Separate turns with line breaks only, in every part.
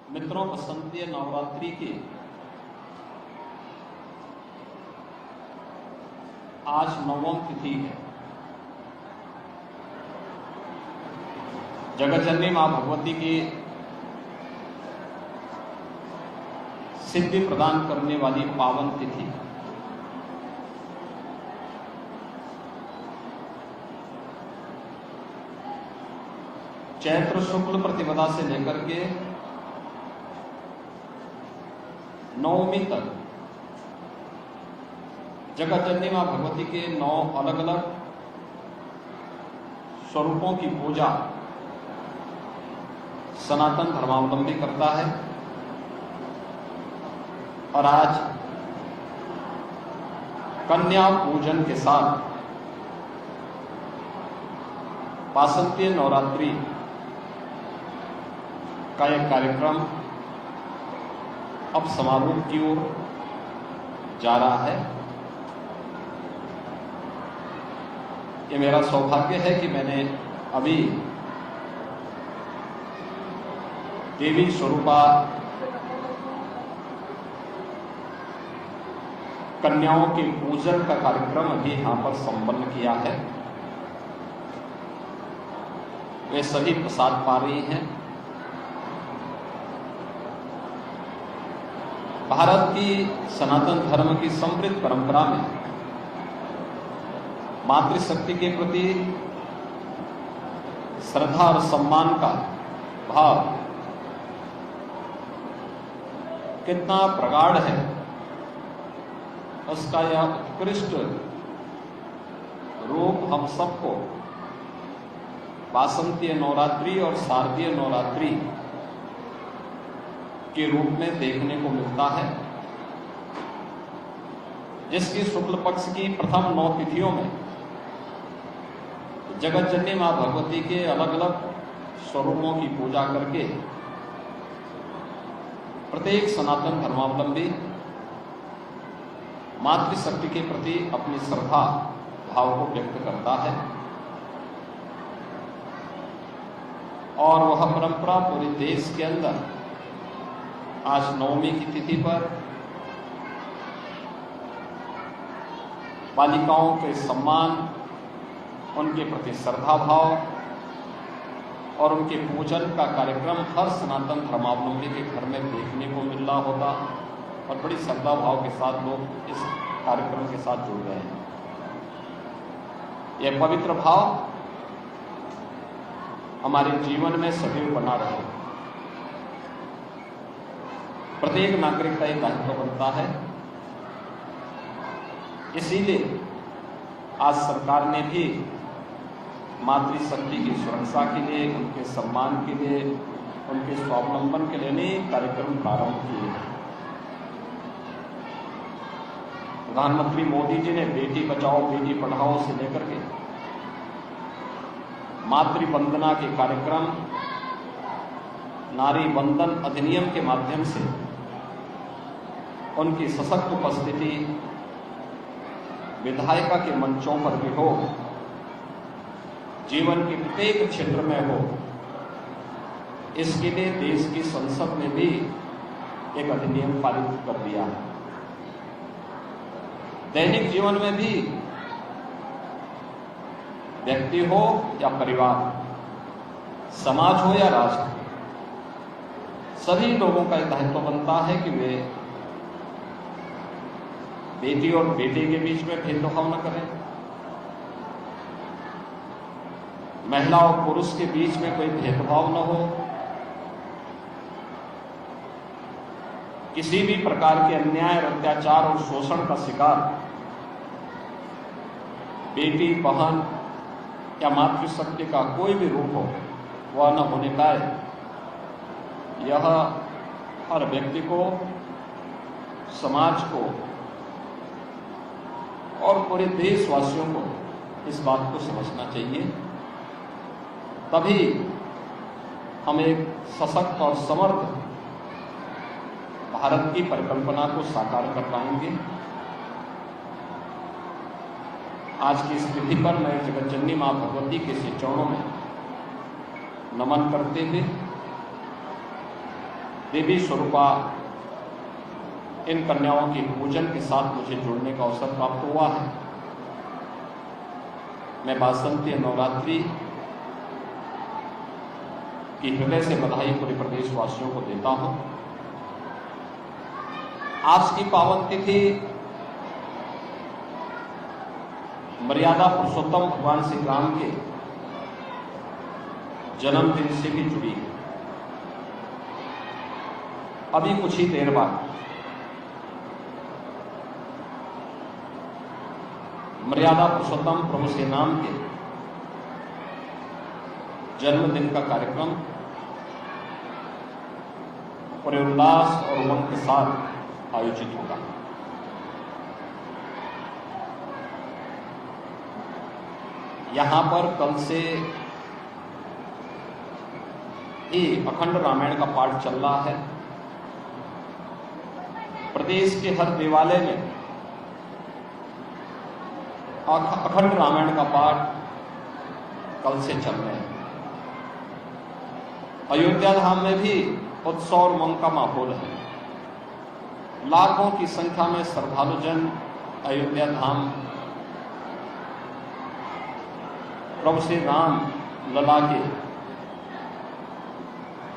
मित्रों, बसंतीय नवरात्रि की आज 9वीं तिथि है। जगत जननी मां भगवती की सिद्धि प्रदान करने वाली पावन तिथि। चैत्र शुक्ल प्रतिपदा से लेकर के नवमी तक जगत जननी मां भगवती के 9 अलग अलग स्वरूपों की पूजा सनातन धर्मावलंबी करता है। और आज कन्या पूजन के साथ वासंतीय नवरात्रि का एक कार्यक्रम अब समारोह की ओर जा रहा है। ये मेरा सौभाग्य है कि मैंने अभी देवी स्वरूपा कन्याओं के पूजन का कार्यक्रम अभी यहां पर संपन्न किया है। वे सभी प्रसाद पा रही हैं। भारत की सनातन धर्म की समृद्ध परंपरा में मातृशक्ति के प्रति श्रद्धा और सम्मान का भाव कितना प्रगाढ़ है, उसका यह उत्कृष्ट रूप हम सबको वासंतीय नवरात्रि और शारदीय नवरात्रि के रूप में देखने को मिलता है, जिसकी शुक्ल पक्ष की प्रथम 9 तिथियों में जगत जननी मां भगवती के अलग अलग स्वरूपों की पूजा करके प्रत्येक सनातन धर्मावलंबी मातृशक्ति के प्रति अपनी श्रद्धा भाव को व्यक्त करता है। और वह परंपरा पूरे देश के अंदर आज 9वीं की तिथि पर बालिकाओं के सम्मान, उनके प्रति श्रद्धा भाव और उनके पूजन का कार्यक्रम हर सनातन धर्मावलंबी के घर में देखने को मिल रहा होगा। और बड़ी श्रद्धा भाव के साथ लोग इस कार्यक्रम के साथ जुड़ रहे हैं। यह पवित्र भाव हमारे जीवन में सदैव बना रहे। प्रत्येक नागरिक का एक दायित्व बनता है। इसीलिए आज सरकार ने भी मातृशक्ति की सुरक्षा के लिए, उनके सम्मान के लिए, उनके स्वावलंबन के लिए अनेक कार्यक्रम प्रारंभ किए हैं। प्रधानमंत्री मोदी जी ने बेटी बचाओ बेटी पढ़ाओ से लेकर के मातृ वंदना के कार्यक्रम, नारी वंदन अधिनियम के माध्यम से उनकी सशक्त उपस्थिति विधायिका के मंचों पर भी हो, जीवन के प्रत्येक क्षेत्र में हो, इसके लिए देश की संसद ने भी एक अधिनियम पारित कर दिया है। दैनिक जीवन में भी व्यक्ति हो या परिवार, समाज हो या राष्ट्र, सभी लोगों का एक दायित्व बनता है कि वे बेटी और बेटे के बीच में भेदभाव न करें, महिला और पुरुष के बीच में कोई भेदभाव न हो, किसी भी प्रकार के अन्याय और अत्याचार और शोषण का शिकार बेटी, बहन या मातृशक्ति का कोई भी रूप हो वह न होने पाए। यह हर व्यक्ति को, समाज को और पूरे देशवासियों को इस बात को समझना चाहिए। तभी हम एक सशक्त और समर्थ भारत की परिकल्पना को साकार कर पाएंगे। आज की इस तिथि पर मैं जगत जननी मां भगवती के चरणों में नमन करते हुए देवी स्वरूपा इन कन्याओं के पूजन के साथ मुझे जुड़ने का अवसर प्राप्त हुआ है। मैं वासंती नवरात्रि की हृदय से बधाई पूरे प्रदेशवासियों को देता हूं। आज की पावन तिथि मर्यादा पुरुषोत्तम भगवान श्री राम के जन्मदिन से भी जुड़ी है। अभी कुछ ही देर बाद मर्यादा पुरुषोत्तम प्रभु श्री राम के जन्मदिन का कार्यक्रम पूरे उल्लास और उमंग के साथ आयोजित होगा। यहां पर कल से ही अखंड रामायण का पाठ चल रहा है। प्रदेश के हर देवालय में अखंड रामायण का पाठ कल से चल रहे हैं। अयोध्या धाम में भी उत्सव और उमंग का माहौल है। लाखों की संख्या में श्रद्धालुजन अयोध्या धाम प्रभु श्री राम लला के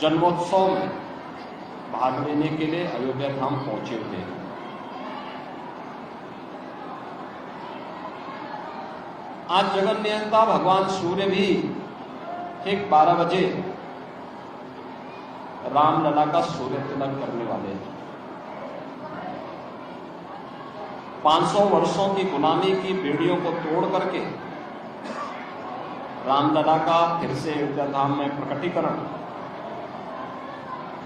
जन्मोत्सव में भाग लेने के लिए अयोध्या धाम पहुंचे हुए हैं। आज जगन नियंता भगवान सूर्य भी ठीक 12 बजे रामलला का सूर्य तिलक करने वाले हैं। 500 वर्षों की गुलामी की बेड़ियों को तोड़ करके रामलला का फिर से अयोध्या धाम में प्रकटीकरण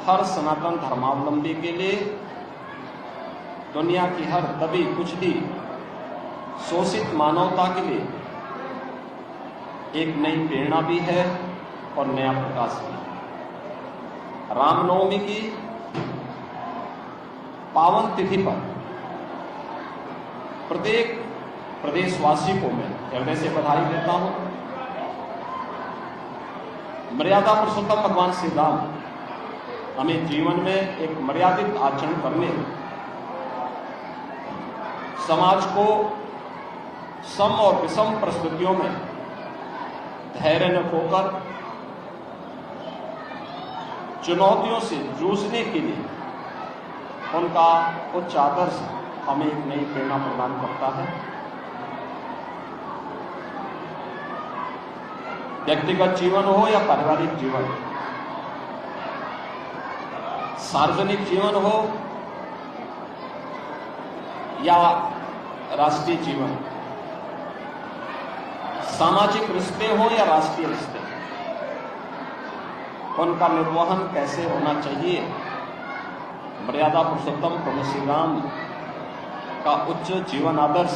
हर सनातन धर्मावलंबी के लिए, दुनिया की हर दबी कुचली शोषित मानवता के लिए एक नई प्रेरणा भी है और नया प्रकाश भी। रामनवमी की पावन तिथि पर प्रत्येक प्रदेशवासी को मैं हृदय से बधाई देता हूं। मर्यादा पुरुषोत्तम भगवान श्री राम हमें जीवन में एक मर्यादित आचरण करने, समाज को सम और विषम परिस्थितियों में धैर्य न खोकर चुनौतियों से जूझने के लिए उनका उच्च आदर्श हमें एक नई प्रेरणा प्रदान करता है। व्यक्तिगत जीवन हो या पारिवारिक जीवन, सार्वजनिक जीवन हो या राष्ट्रीय जीवन, सामाजिक रिश्ते हो या राष्ट्रीय रिश्ते, उनका निर्वहन कैसे होना चाहिए, मर्यादा पुरुषोत्तम प्रभु श्री राम का उच्च जीवन आदर्श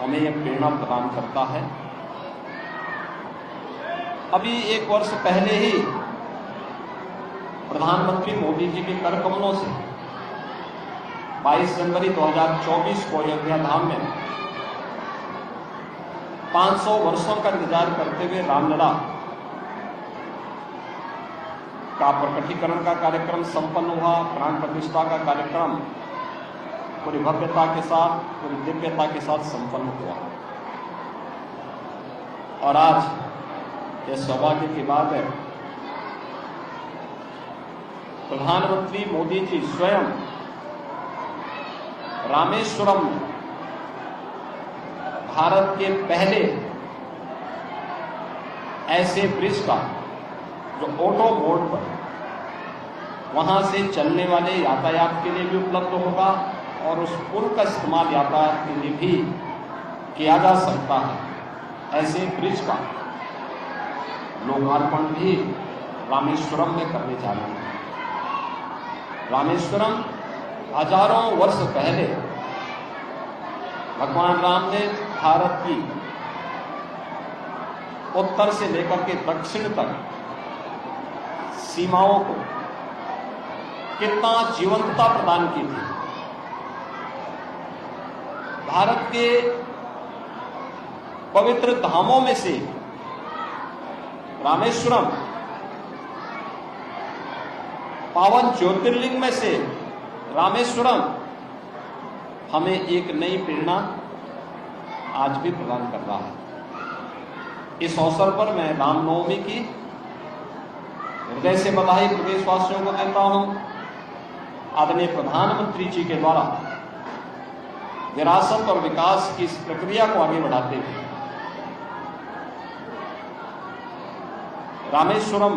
हमें यह प्रेरणा प्रदान करता है। अभी 1 वर्ष पहले ही प्रधानमंत्री मोदी जी के कर कमलों से 22 जनवरी 2024 को अयोध्या धाम में 500 वर्षों का इंतजार करते हुए रामलला का प्रकटीकरण का कार्यक्रम संपन्न हुआ। प्राण प्रतिष्ठा का कार्यक्रम पूरी भव्यता के साथ, पूरी दिव्यता के साथ संपन्न हुआ। और आज यह सौभाग्य की बात है, प्रधानमंत्री मोदी जी स्वयं रामेश्वरम में भारत के पहले ऐसे ब्रिज का जो ऑटो मोड पर वहां से चलने वाले यातायात के लिए भी उपलब्ध होगा और उस पुल का इस्तेमाल यातायात के लिए भी किया जा सकता है, ऐसे ब्रिज का लोकार्पण भी रामेश्वरम में करने जा रहे हैं। रामेश्वरम हजारों वर्ष पहले भगवान राम ने भारत की उत्तर से लेकर के दक्षिण तक सीमाओं को कितना जीवंतता प्रदान की थी। भारत के पवित्र धामों में से रामेश्वरम पावन ज्योतिर्लिंग में से रामेश्वरम हमें एक नई प्रेरणा आज भी प्रदान कर रहा है। इस अवसर पर मैं रामनवमी की हृदय से बधाई प्रदेशवासियों को देता हूं। आदरणीय प्रधानमंत्री जी के द्वारा विरासत और विकास की इस प्रक्रिया को आगे बढ़ाते हुए रामेश्वरम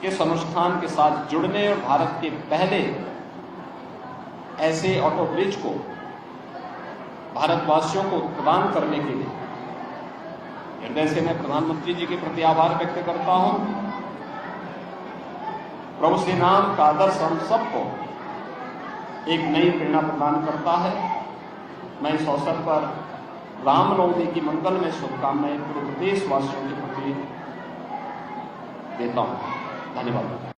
के इस अनुष्ठान के साथ जुड़ने और भारत के पहले ऐसे ऑटो ब्रिज को भारतवासियों को प्रदान करने के लिए हृदय से मैं प्रधानमंत्री जी के प्रति आभार व्यक्त करता हूं। प्रभु श्री राम का आदर्श हम सबको एक नई प्रेरणा प्रदान करता है। मैं इस अवसर पर रामनवमी की मंगलमय शुभकामनाएं पूरे देशवासियों के प्रति देता हूं। धन्यवाद।